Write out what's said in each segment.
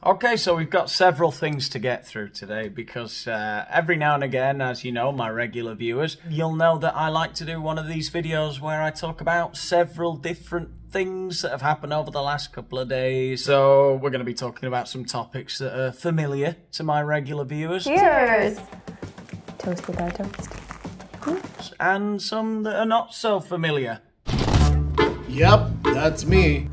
Okay, so we've got several things to get through today because every now and again, as you know, my regular viewers, you'll know that I like to do one of these videos where I talk about several different things that have happened over the last couple of days. So we're going to be talking about some topics that are familiar to my regular viewers. Cheers! Toast with our toast. And some that are not so familiar. Yep, that's me.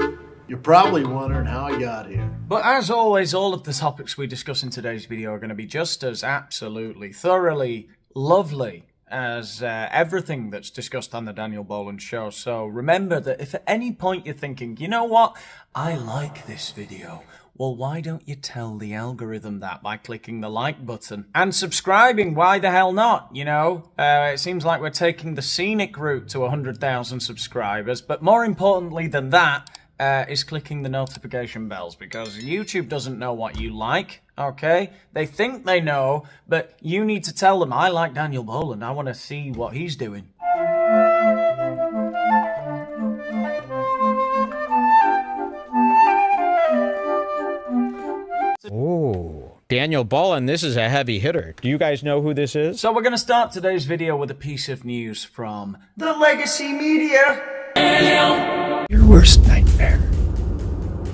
You're probably wondering how I got here. But as always, all of the topics we discuss in today's video are going to be just as absolutely, thoroughly lovely as everything that's discussed on the Daniel Boland show. So remember that if at any point you're thinking, you know what, I like this video, well, why don't you tell the algorithm that by clicking the like button? And subscribing, why the hell not, you know? It seems like we're taking the scenic route to 100,000 subscribers, but more importantly than that, is clicking the notification bells, because YouTube doesn't know what you like, okay? They think they know, but you need to tell them, I like Daniel Boland, I want to see what he's doing. Oh, Daniel Boland, this is a heavy hitter. Do you guys know who this is? So we're going to start today's video with a piece of news from the legacy media. Your worst nightmare.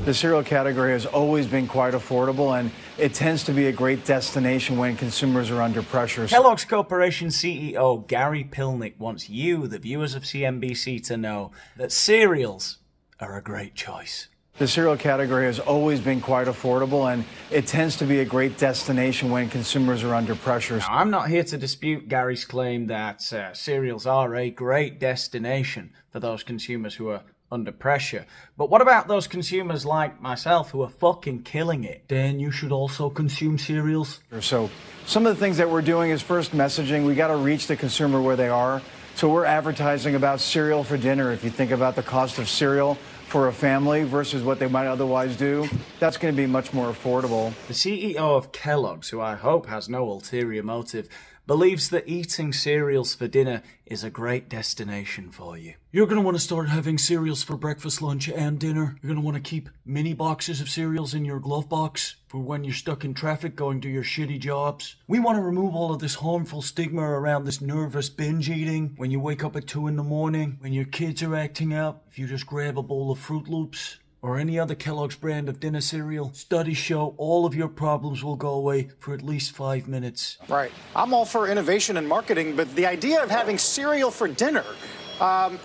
The cereal category has always been quite affordable, and it tends to be a great destination when consumers are under pressure. Kellogg's Corporation CEO Gary Pilnick wants you, the viewers of CNBC, to know that cereals are a great choice. The cereal category has always been quite affordable, and it tends to be a great destination when consumers are under pressure. Now, I'm not here to dispute Gary's claim that cereals are a great destination for those consumers who are under pressure. But what about those consumers like myself who are fucking killing it? Dan, you should also consume cereals. So some of the things that we're doing is first messaging. We got to reach the consumer where they are. So we're advertising about cereal for dinner. If you think about the cost of cereal for a family versus what they might otherwise do, that's going to be much more affordable. The CEO of Kellogg's, who I hope has no ulterior motive, believes that eating cereals for dinner is a great destination for you. You're going to want to start having cereals for breakfast, lunch, and dinner. You're going to want to keep mini boxes of cereals in your glove box for when you're stuck in traffic going to your shitty jobs. We want to remove all of this harmful stigma around this nervous binge eating when you wake up at 2 in the morning, when your kids are acting out. If you just grab a bowl of Fruit Loops or any other Kellogg's brand of dinner cereal, studies show all of your problems will go away for at least 5 minutes. Right. I'm all for innovation and marketing, but the idea of having cereal for dinner,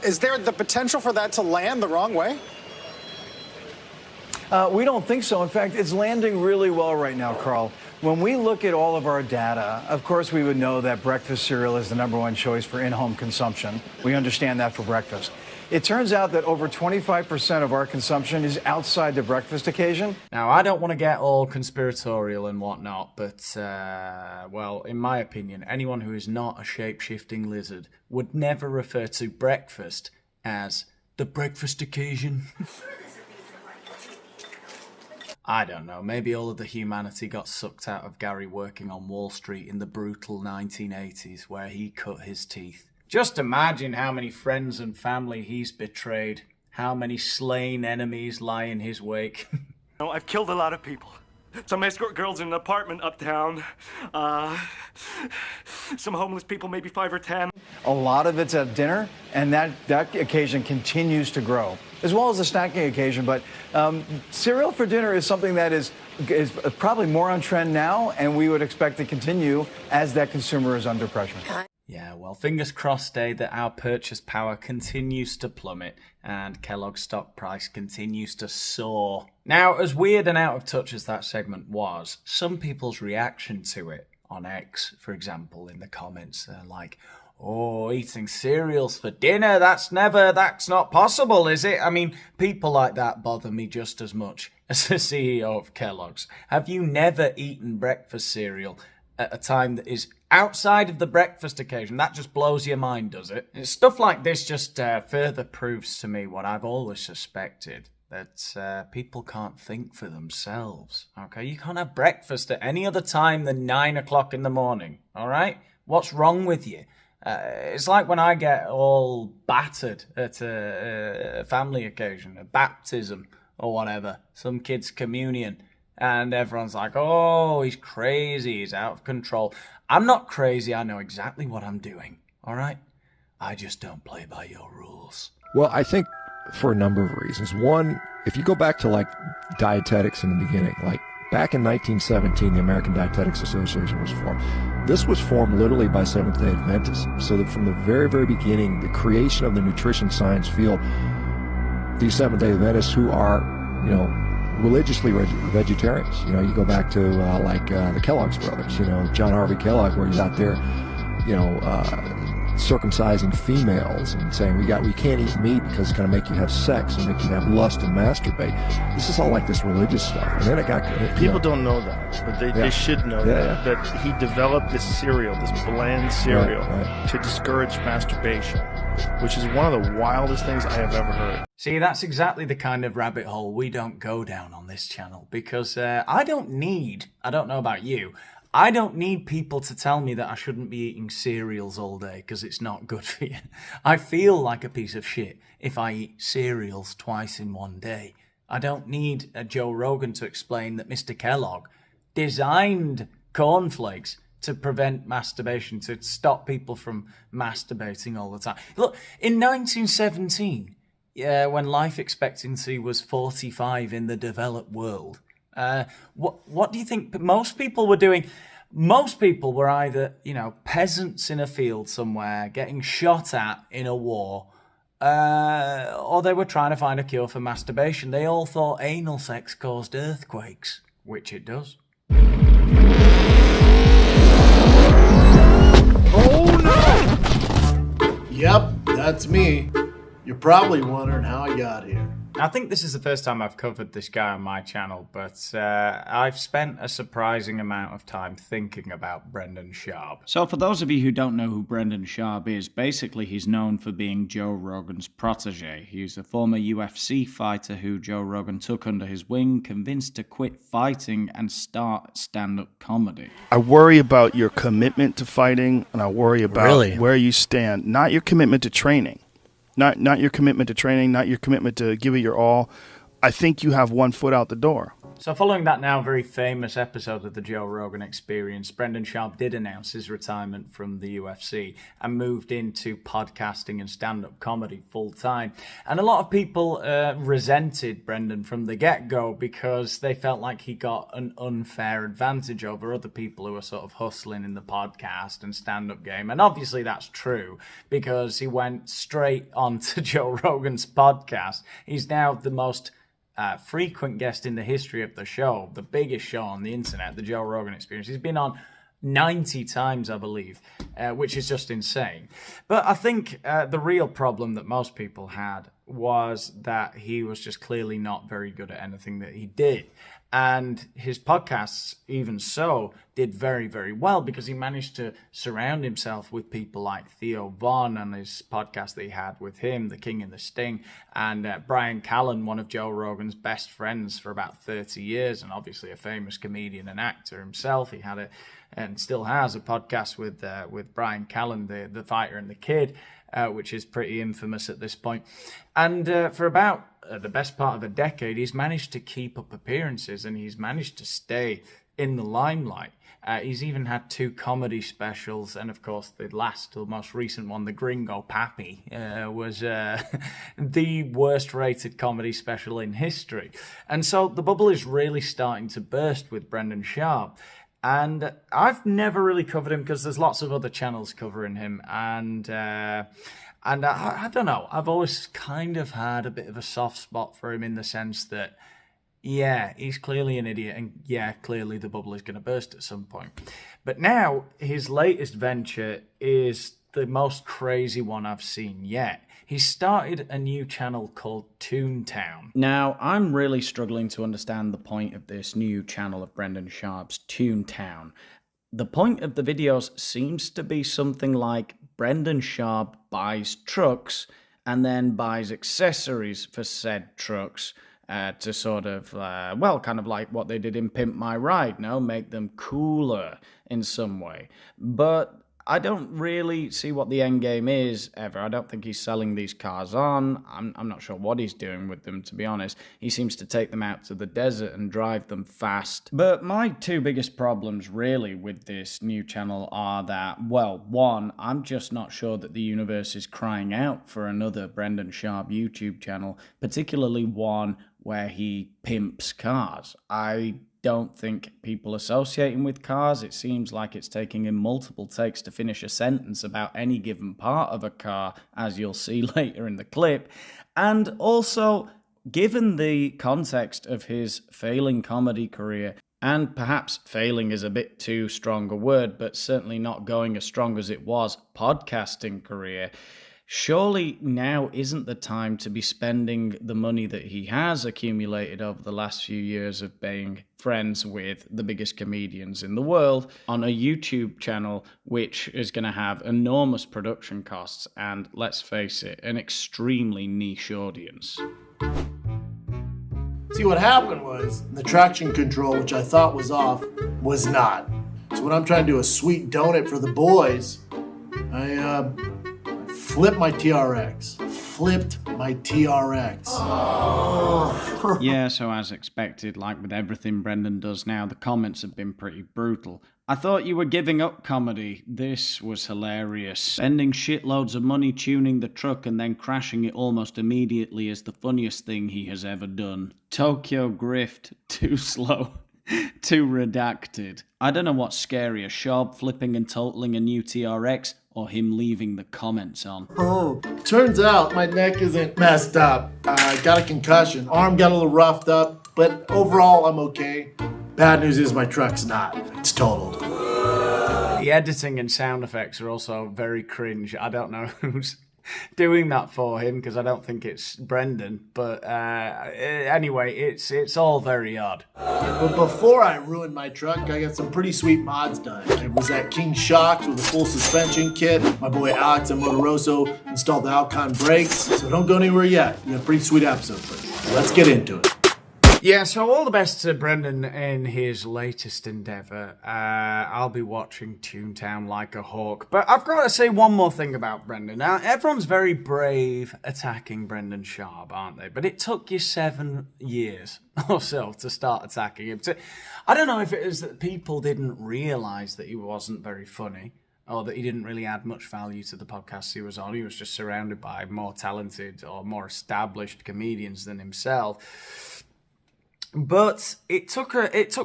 is there the potential for that to land the wrong way? We don't think so. In fact, it's landing really well right now, Carl. When we look at all of our data, of course, we would know that breakfast cereal is the #1 choice for in-home consumption. We understand that for breakfast. It turns out that over 25% of our consumption is outside the breakfast occasion. Now, I don't want to get all conspiratorial and whatnot, but, well, in my opinion, anyone who is not a shape-shifting lizard would never refer to breakfast as the breakfast occasion. I don't know, maybe all of the humanity got sucked out of Gary working on Wall Street in the brutal 1980s where he cut his teeth. Just imagine how many friends and family he's betrayed, how many slain enemies lie in his wake. I've killed a lot of people. Some escort girls in an apartment uptown. Some homeless people, maybe 5 or 10. A lot of it's at dinner, and that occasion continues to grow, as well as the snacking occasion. But cereal for dinner is something that is probably more on trend now, and we would expect to continue as that consumer is under pressure. Yeah, well, fingers crossed, Dave, that our purchase power continues to plummet and Kellogg's stock price continues to soar. Now, as weird and out of touch as that segment was, some people's reaction to it on X, for example, in the comments, they're like, oh, eating cereals for dinner, that's not possible, is it? I mean, people like that bother me just as much as the CEO of Kellogg's. Have you never eaten breakfast cereal at a time that is outside of the breakfast occasion? That just blows your mind, does it? Stuff like this just further proves to me what I've always suspected, that people can't think for themselves, okay? You can't have breakfast at any other time than 9 o'clock in the morning, all right? What's wrong with you? It's like when I get all battered at a family occasion, a baptism or whatever, some kid's communion, And everyone's like, oh, he's crazy, he's out of control. I'm not crazy, I know exactly what I'm doing, all right? I just don't play by your rules. Well, I think for a number of reasons. One, if you go back to like dietetics in the beginning, like back in 1917, the American Dietetics Association was formed. This was formed literally by Seventh-day Adventists. So that from the very, very beginning, the creation of the nutrition science field, these Seventh-day Adventists who are, religiously vegetarians. You go back to the Kellogg's brothers, John Harvey Kellogg, where he's out there, circumcising females and saying we can't eat meat because it's going to make you have sex and make you have lust and masturbate. This is all like this religious stuff. And then it got people don't know that, but they should know that he developed this cereal, this bland cereal, to discourage masturbation, which is one of the wildest things I have ever heard. See, that's exactly the kind of rabbit hole we don't go down on this channel, because I don't know about you, I don't need people to tell me that I shouldn't be eating cereals all day because it's not good for you. I feel like a piece of shit if I eat cereals twice in one day. I don't need Joe Rogan to explain that Mr. Kellogg designed cornflakes to prevent masturbation, to stop people from masturbating all the time. Look, in 1917, when life expectancy was 45 in the developed world, what do you think most people were doing? Most people were either, peasants in a field somewhere getting shot at in a war, or they were trying to find a cure for masturbation. They all thought anal sex caused earthquakes, which it does. Oh no! Yep, that's me. You're probably wondering how I got here. I think this is the first time I've covered this guy on my channel, but I've spent a surprising amount of time thinking about Brendan Schaub. So for those of you who don't know who Brendan Schaub is, basically he's known for being Joe Rogan's protege. He's a former UFC fighter who Joe Rogan took under his wing, convinced to quit fighting and start stand-up comedy. I worry about your commitment to fighting, and I worry about where you stand, not your commitment to training. Not your commitment to training, not your commitment to give it your all. I think you have one foot out the door. So following that now very famous episode of the Joe Rogan Experience, Brendan Schaub did announce his retirement from the UFC and moved into podcasting and stand-up comedy full-time. And a lot of people resented Brendan from the get-go because they felt like he got an unfair advantage over other people who were sort of hustling in the podcast and stand-up game. And obviously that's true because he went straight onto Joe Rogan's podcast. He's now the most frequent guest in the history of the show, the biggest show on the internet, the Joe Rogan Experience. He's been on 90 times, I believe, which is just insane. But I think the real problem that most people had was that he was just clearly not very good at anything that he did. And his podcasts, even so, did very, very well because he managed to surround himself with people like Theo Von and his podcast that he had with him, The King and the Sting, and Brian Callen, one of Joe Rogan's best friends for about 30 years, and obviously a famous comedian and actor himself. He had and still has a podcast with Brian Callen, the fighter and the kid, which is pretty infamous at this point. And for about the best part of a decade, he's managed to keep up appearances and he's managed to stay in the limelight. He's even had 2 comedy specials, and of course the most recent one, The Gringo Pappy, was the worst rated comedy special in history. And so the bubble is really starting to burst with Brendan Schaub. And I've never really covered him because there's lots of other channels covering him, and I don't know, I've always kind of had a bit of a soft spot for him in the sense that, yeah, he's clearly an idiot, and yeah, clearly the bubble is going to burst at some point. But now, his latest venture is the most crazy one I've seen yet. He started a new channel called Toontown. Now, I'm really struggling to understand the point of this new channel of Brendan Schaub's, Toontown. The point of the videos seems to be something like Brendan Schaub buys trucks and then buys accessories for said trucks to sort of, kind of like what they did in Pimp My Ride, make them cooler in some way. But I don't really see what the end game is ever. I don't think he's selling these cars on. I'm not sure what he's doing with them, to be honest. He seems to take them out to the desert and drive them fast. But my two biggest problems really with this new channel are that, well, one, I'm just not sure that the universe is crying out for another Brendan Schaub YouTube channel, particularly one where he pimps cars. I don't think people associate him with cars. It seems like it's taking him multiple takes to finish a sentence about any given part of a car, as you'll see later in the clip. And also, given the context of his failing comedy career, and perhaps failing is a bit too strong a word, but certainly not going as strong as it was podcasting career, surely now isn't the time to be spending the money that he has accumulated over the last few years of being friends with the biggest comedians in the world on a YouTube channel which is going to have enormous production costs and, let's face it, an extremely niche audience. See, what happened was the traction control, which I thought was off, was not. So when I'm trying to do a sweet donut for the boys, I flipped my TRX. Yeah, so as expected, like with everything Brendan does now, the comments have been pretty brutal. I thought you were giving up comedy. This was hilarious. Spending shitloads of money tuning the truck and then crashing it almost immediately is the funniest thing he has ever done. Tokyo grift, too slow, too redacted. I don't know what's scarier, Schaub flipping and totaling a new TRX or him leaving the comments on. Oh, turns out my neck isn't messed up. I got a concussion. Arm got a little roughed up, but overall I'm okay. Bad news is my truck's not. It's totaled. The editing and sound effects are also very cringe. I don't know who's doing that for him because I don't think it's Brendan. But anyway, it's all very odd. But before I ruined my truck, I got some pretty sweet mods done. It was at King Shocks with a full suspension kit. My boy Alex and Motoroso installed the Alcon brakes. So don't go anywhere yet. We have a pretty sweet episode for you. Let's get into it. Yeah, so all the best to Brendan in his latest endeavour. I'll be watching Toontown like a hawk. But I've got to say one more thing about Brendan. Now, everyone's very brave attacking Brendan Schaub, aren't they? But it took you 7 years or so to start attacking him. I don't know if it is that people didn't realise that he wasn't very funny, or that he didn't really add much value to the podcasts he was on. He was just surrounded by more talented or more established comedians than himself. But it took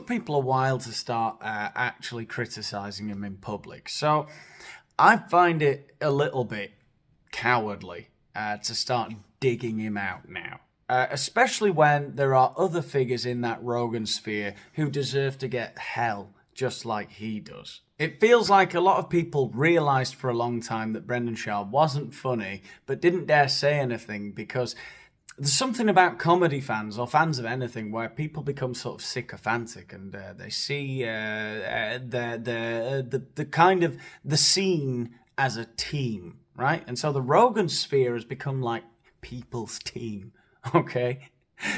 people a while to start actually criticising him in public. So I find it a little bit cowardly to start digging him out now. Especially when there are other figures in that Rogan sphere who deserve to get hell just like he does. It feels like a lot of people realised for a long time that Brendan Schaub wasn't funny, but didn't dare say anything because there's something about comedy fans or fans of anything where people become sort of sycophantic and they see the kind of the scene as a team, right? And so the Rogan sphere has become like people's team, okay?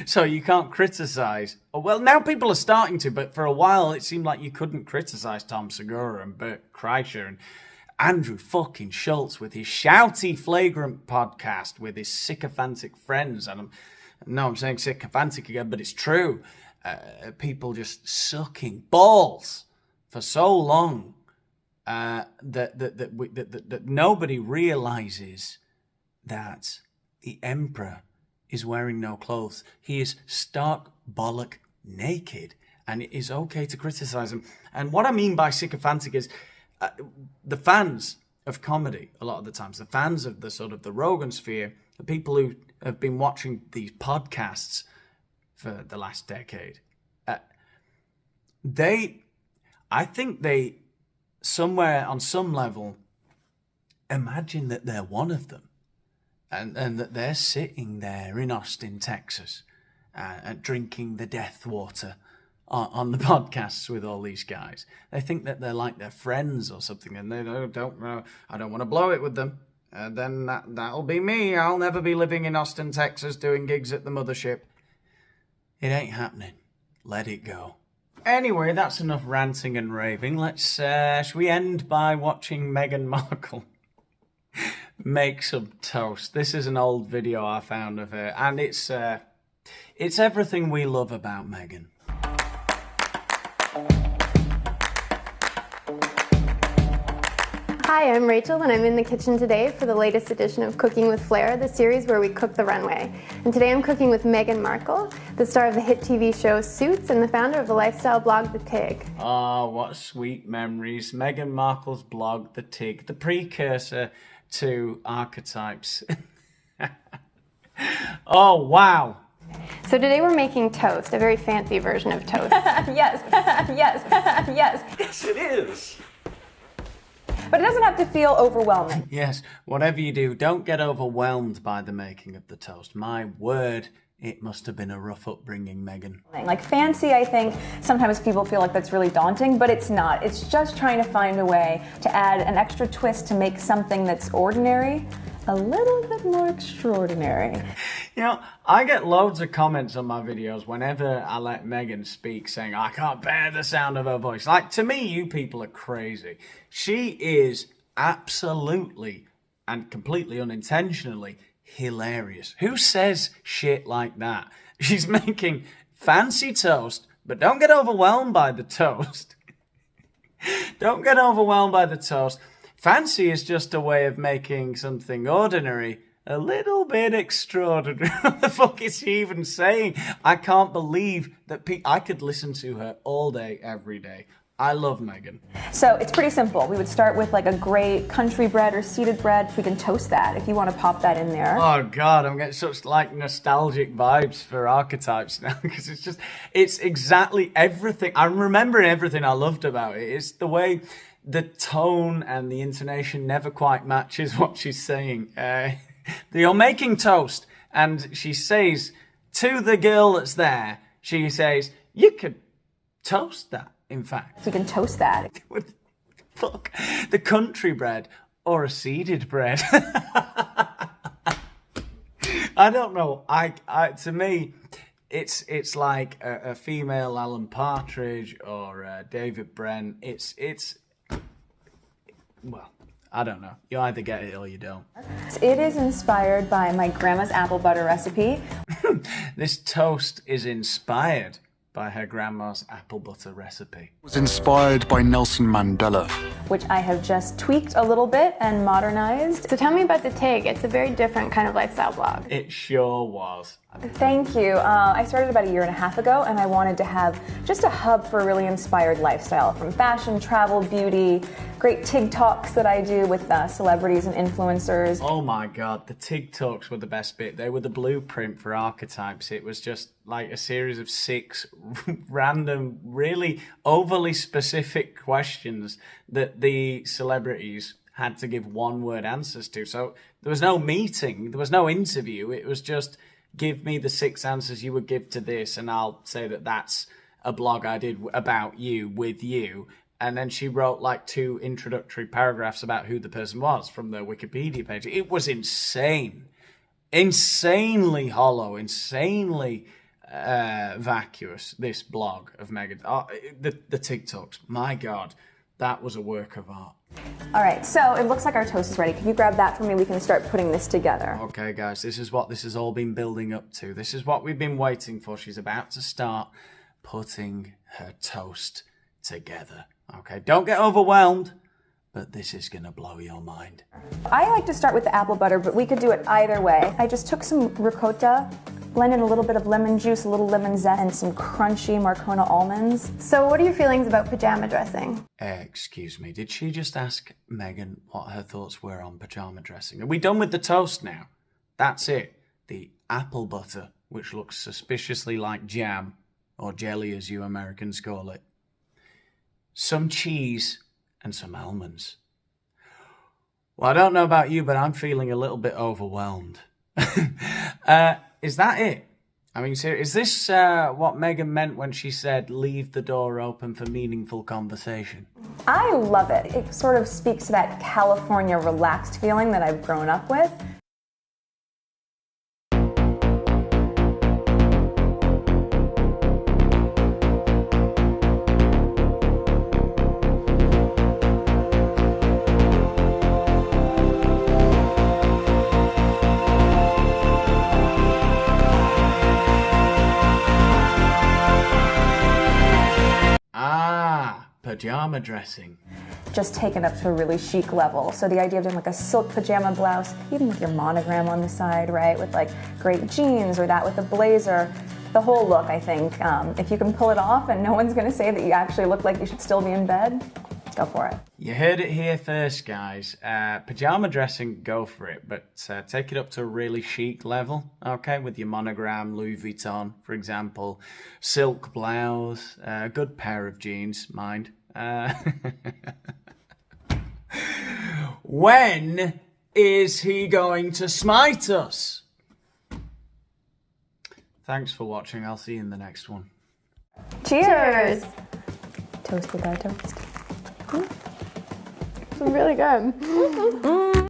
So you can't criticize. Well, now people are starting to, but for a while it seemed like you couldn't criticize Tom Segura and Bert Kreischer and Andrew fucking Schultz with his shouty, flagrant podcast with his sycophantic friends. And I'm saying sycophantic again, but it's true. People just sucking balls for so long that nobody realizes that the emperor is wearing no clothes. He is stark bollock naked, and it is okay to criticize him. And what I mean by sycophantic is the fans of comedy, a lot of the times, the fans of the sort of the Rogan sphere, the people who have been watching these podcasts for the last decade, I think they, somewhere on some level, imagine that they're one of them and that they're sitting there in Austin, Texas, drinking the death water on the podcasts with all these guys. They think that they're like their friends or something, and they don't know. I don't want to blow it with them. Then that'll be me. I'll never be living in Austin, Texas, doing gigs at the mothership. It ain't happening. Let it go. Anyway, that's enough ranting and raving. Should we end by watching Meghan Markle make some toast? This is an old video I found of her, and it's everything we love about Meghan. Hi, I'm Rachel, and I'm in the kitchen today for the latest edition of Cooking with Flair, the series where we cook the runway. And today I'm cooking with Meghan Markle, the star of the hit TV show Suits and the founder of the lifestyle blog The Tig. Oh, what sweet memories. Meghan Markle's blog, The Tig, the precursor to Archetypes. Oh, wow. So today we're making toast, a very fancy version of toast. Yes, yes, yes. Yes, it is. But it doesn't have to feel overwhelming. Yes, whatever you do, don't get overwhelmed by the making of the toast. My word, it must have been a rough upbringing, Meghan. Like fancy, I think sometimes people feel like that's really daunting, but it's not. It's just trying to find a way to add an extra twist to make something that's ordinary a little bit more extraordinary. You know, I get loads of comments on my videos whenever I let Meghan speak saying, I can't bear the sound of her voice. Like, to me, you people are crazy. She is absolutely and completely unintentionally hilarious. Who says shit like that? She's making fancy toast, but don't get overwhelmed by the toast. Don't get overwhelmed by the toast. Fancy is just a way of making something ordinary a little bit extraordinary. What the fuck is she even saying? I can't believe that I could listen to her all day, every day. I love Meghan. So it's pretty simple. We would start with like a great country bread or seeded bread. We can toast that if you want to pop that in there. Oh God, I'm getting such like nostalgic vibes for Archetypes now because it's exactly everything. I'm remembering everything I loved about it. It's the way the tone and the intonation never quite matches what she's saying. You're making toast, and she says to the girl that's there, she says, you could toast that. In fact, we can toast that. Fuck, the country bread or a seeded bread. I don't know. To me, it's like a female Alan Partridge or David Brent. Well, I don't know. You either get it or you don't. It is inspired by my grandma's apple butter recipe. This toast is inspired by her grandma's apple butter recipe. It was inspired by Nelson Mandela, which I have just tweaked a little bit and modernized. So tell me about The Tig. It's a very different kind of lifestyle blog. It sure was. Thank you. I started about 1.5 years ago, and I wanted to have just a hub for a really inspired lifestyle, from fashion, travel, beauty, great TIG talks that I do with celebrities and influencers. Oh my God, the TIG talks were the best bit. They were the blueprint for Archetypes. It was just like a series of 6 random, really overly specific questions that the celebrities had to give one-word answers to. So there was no meeting, there was no interview. It was just, give me the 6 answers you would give to this, and I'll say that that's a blog I did about you, with you. And then she wrote like 2 introductory paragraphs about who the person was from the Wikipedia page. It was insane. Insanely hollow, insanely vacuous, this blog of Meghan. Oh, the TikToks, my God, that was a work of art. All right, so it looks like our toast is ready. Can you grab that for me? We can start putting this together. Okay, guys, this is what this has all been building up to. This is what we've been waiting for. She's about to start putting her toast together. Okay, don't get overwhelmed, but this is going to blow your mind. I like to start with the apple butter, but we could do it either way. I just took some ricotta, blended a little bit of lemon juice, a little lemon zest, and some crunchy Marcona almonds. So what are your feelings about pajama dressing? Excuse me, did she just ask Meghan what her thoughts were on pajama dressing? Are we done with the toast now? That's it. The apple butter, which looks suspiciously like jam, or jelly as you Americans call it. Some cheese and some almonds. Well, I don't know about you, but I'm feeling a little bit overwhelmed. Is that it? I mean, is this what Meghan meant when she said, leave the door open for meaningful conversation? I love it. It sort of speaks to that California relaxed feeling that I've grown up with. pajama dressing. Just taken up to a really chic level. So the idea of doing like a silk pajama blouse, even with your monogram on the side, right? With like great jeans or that with a blazer. The whole look, I think, if you can pull it off and no one's gonna say that you actually look like you should still be in bed, go for it. You heard it here first, guys. Pajama dressing, go for it, but take it up to a really chic level, okay? With your monogram, Louis Vuitton, for example, silk blouse, a good pair of jeans, mind. When is he going to smite us? Thanks for watching. I'll see you in the next one. Cheers! Toast with our toast. It's really good.